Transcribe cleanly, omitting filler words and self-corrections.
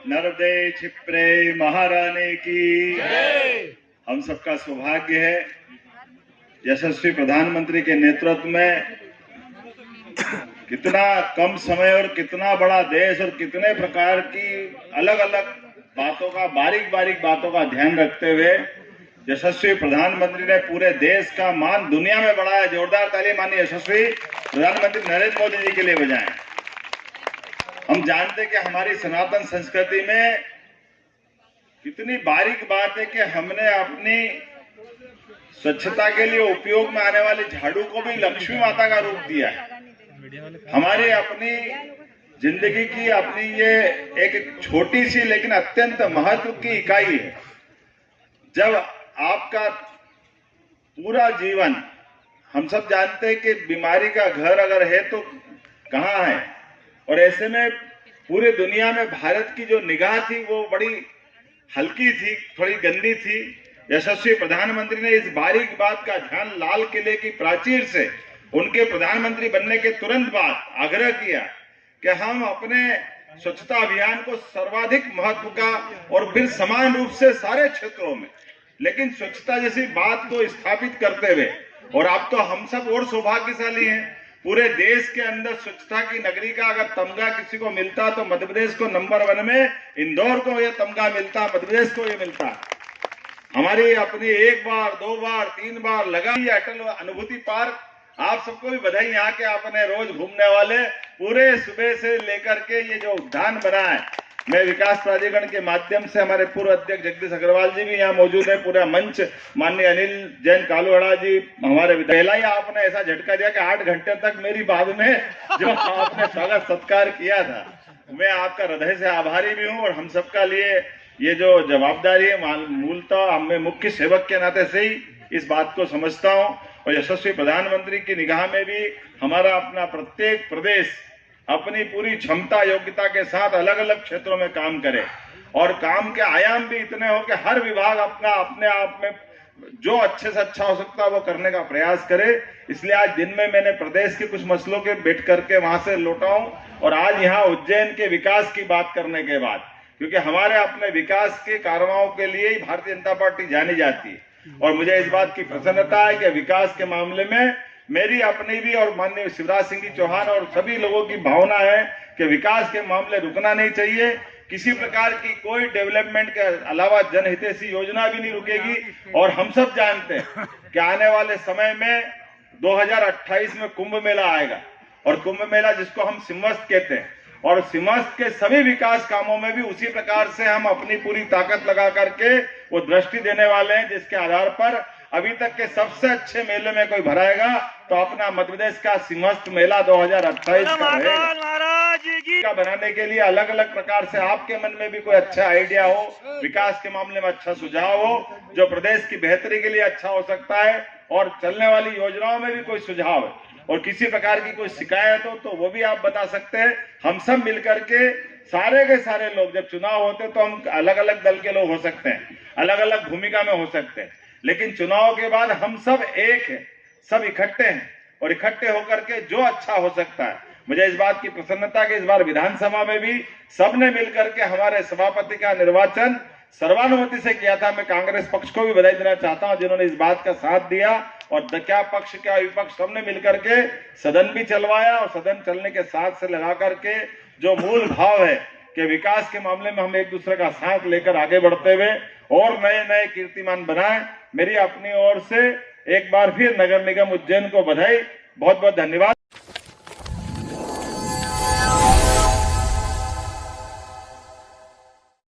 नर्मदे क्षिप्रे महारानी की। हम सबका सौभाग्य है यशस्वी प्रधानमंत्री के नेतृत्व में कितना कम समय और कितना बड़ा देश और कितने प्रकार की अलग अलग बातों का बारीक बातों का ध्यान रखते हुए यशस्वी प्रधानमंत्री ने पूरे देश का मान दुनिया में बढ़ाया। जोरदार ताली माननीय यशस्वी प्रधानमंत्री नरेंद्र मोदी जी के लिए बजाएं। हम जानते कि हमारी सनातन संस्कृति में कितनी बारीक बात है कि हमने अपनी स्वच्छता के लिए उपयोग में आने वाले झाड़ू को भी लक्ष्मी माता का रूप दिया है। हमारी अपनी जिंदगी की अपनी ये एक छोटी सी लेकिन अत्यंत महत्व की इकाई है। जब आपका पूरा जीवन, हम सब जानते हैं कि बीमारी का घर अगर है तो कहाँ है, और ऐसे में पूरी दुनिया में भारत की जो निगाह थी वो बड़ी हल्की थी, थोड़ी गंदी थी। यशस्वी प्रधानमंत्री ने इस बारीक बात का ध्यान लाल किले की प्राचीर से उनके प्रधानमंत्री बनने के तुरंत बाद आग्रह किया कि हम अपने स्वच्छता अभियान को सर्वाधिक महत्व का और फिर समान रूप से सारे क्षेत्रों में, लेकिन स्वच्छता जैसी बात को स्थापित करते हुए, और आप तो हम सब और सौभाग्यशाली हैं, पूरे देश के अंदर स्वच्छता की नगरी का अगर तमगा किसी को मिलता तो मध्य प्रदेश को नंबर 1 में, इंदौर को यह तमगा मिलता, मध्य प्रदेश को यह मिलता। हमारी अपनी 1 बार 2 बार 3 बार लगाई अटल अनुभूति पार्क। आप सबको भी बधाई, यहाँ के अपने रोज घूमने वाले पूरे सुबह से लेकर के ये जो उद्यान बना है। मैं विकास प्राधिकरण के माध्यम से हमारे पूर्व अध्यक्ष जगदीश अग्रवाल जी भी यहाँ मौजूद है, पूरा मंच, माननीय अनिल जैन कालूवाड़ा जी हमारे पहला ही आपने ऐसा झटका दिया कि 8 घंटे तक मेरी बाद में जो आपने स्वागत सत्कार किया था, मैं आपका हृदय से आभारी भी हूँ। और हम सबका लिए ये जो जवाबदारी है, मूलतः मैं मुख्य सेवक के नाते से ही इस बात को समझता हूँ। और यशस्वी प्रधानमंत्री की निगाह में भी हमारा अपना प्रत्येक प्रदेश अपनी पूरी क्षमता योग्यता के साथ अलग अलग क्षेत्रों में काम करे, और काम के आयाम भी इतने हो कि हर विभाग अपना अपने आप में जो अच्छे से अच्छा हो सकता है वो करने का प्रयास करे। इसलिए आज दिन में मैंने प्रदेश के कुछ मसलों के बैठ करके वहां से लौटा हूं, और आज यहाँ उज्जैन के विकास की बात करने के बाद, क्योंकि हमारे अपने विकास के कारवाओं के लिए ही भारतीय जनता पार्टी जानी जाती है, और मुझे इस बात की प्रसन्नता है कि विकास के मामले में मेरी अपनी भी और माननीय शिवराज सिंह जी चौहान और सभी लोगों की भावना है कि विकास के मामले रुकना नहीं चाहिए। किसी प्रकार की कोई डेवलपमेंट के अलावा जनहितैषी योजना भी नहीं रुकेगी। और हम सब जानते हैं कि आने वाले समय में 2028 में कुंभ मेला आएगा, और कुंभ मेला जिसको हम सिंहस्थ कहते हैं, और सिंहस्थ के सभी विकास कामों में भी उसी प्रकार से हम अपनी पूरी ताकत लगा करके वो दृष्टि देने वाले हैं, जिसके आधार पर अभी तक के सबसे अच्छे मेले में कोई भराएगा तो अपना मध्य प्रदेश का सिंहस्थ मेला 2028 का बनाने के लिए अलग अलग प्रकार से आपके मन में भी कोई अच्छा आइडिया हो, विकास के मामले में अच्छा सुझाव हो, जो प्रदेश की बेहतरी के लिए अच्छा हो सकता है, और चलने वाली योजनाओं में भी कोई सुझाव है और किसी प्रकार की कोई शिकायत हो तो वो भी आप बता सकते हैं। हम सब मिलकर के सारे के सारे लोग, जब चुनाव होते तो हम अलग अलग दल के लोग हो सकते हैं, अलग अलग भूमिका में हो सकते हैं, लेकिन चुनाव के बाद हम सब एक हैं, सब इकट्ठे हैं, और इकट्ठे होकर के जो अच्छा हो सकता है। मुझे इस बात की प्रसन्नता कि इस बार विधानसभा में भी सबने मिलकर के हमारे सभापति का निर्वाचन सर्वानुमति से किया था। मैं कांग्रेस पक्ष को भी बधाई देना चाहता हूं जिन्होंने इस बात का साथ दिया, और क्या पक्ष क्या विपक्ष सबने मिलकर के सदन भी चलवाया, और सदन चलने के साथ से लगा करके जो मूल भाव है कि विकास के मामले में हम एक दूसरे का साथ लेकर आगे बढ़ते हुए और नए नए कीर्तिमान बनाएं। मेरी अपनी ओर से एक बार फिर नगर निगम उज्जैन को बधाई, बहुत बहुत धन्यवाद।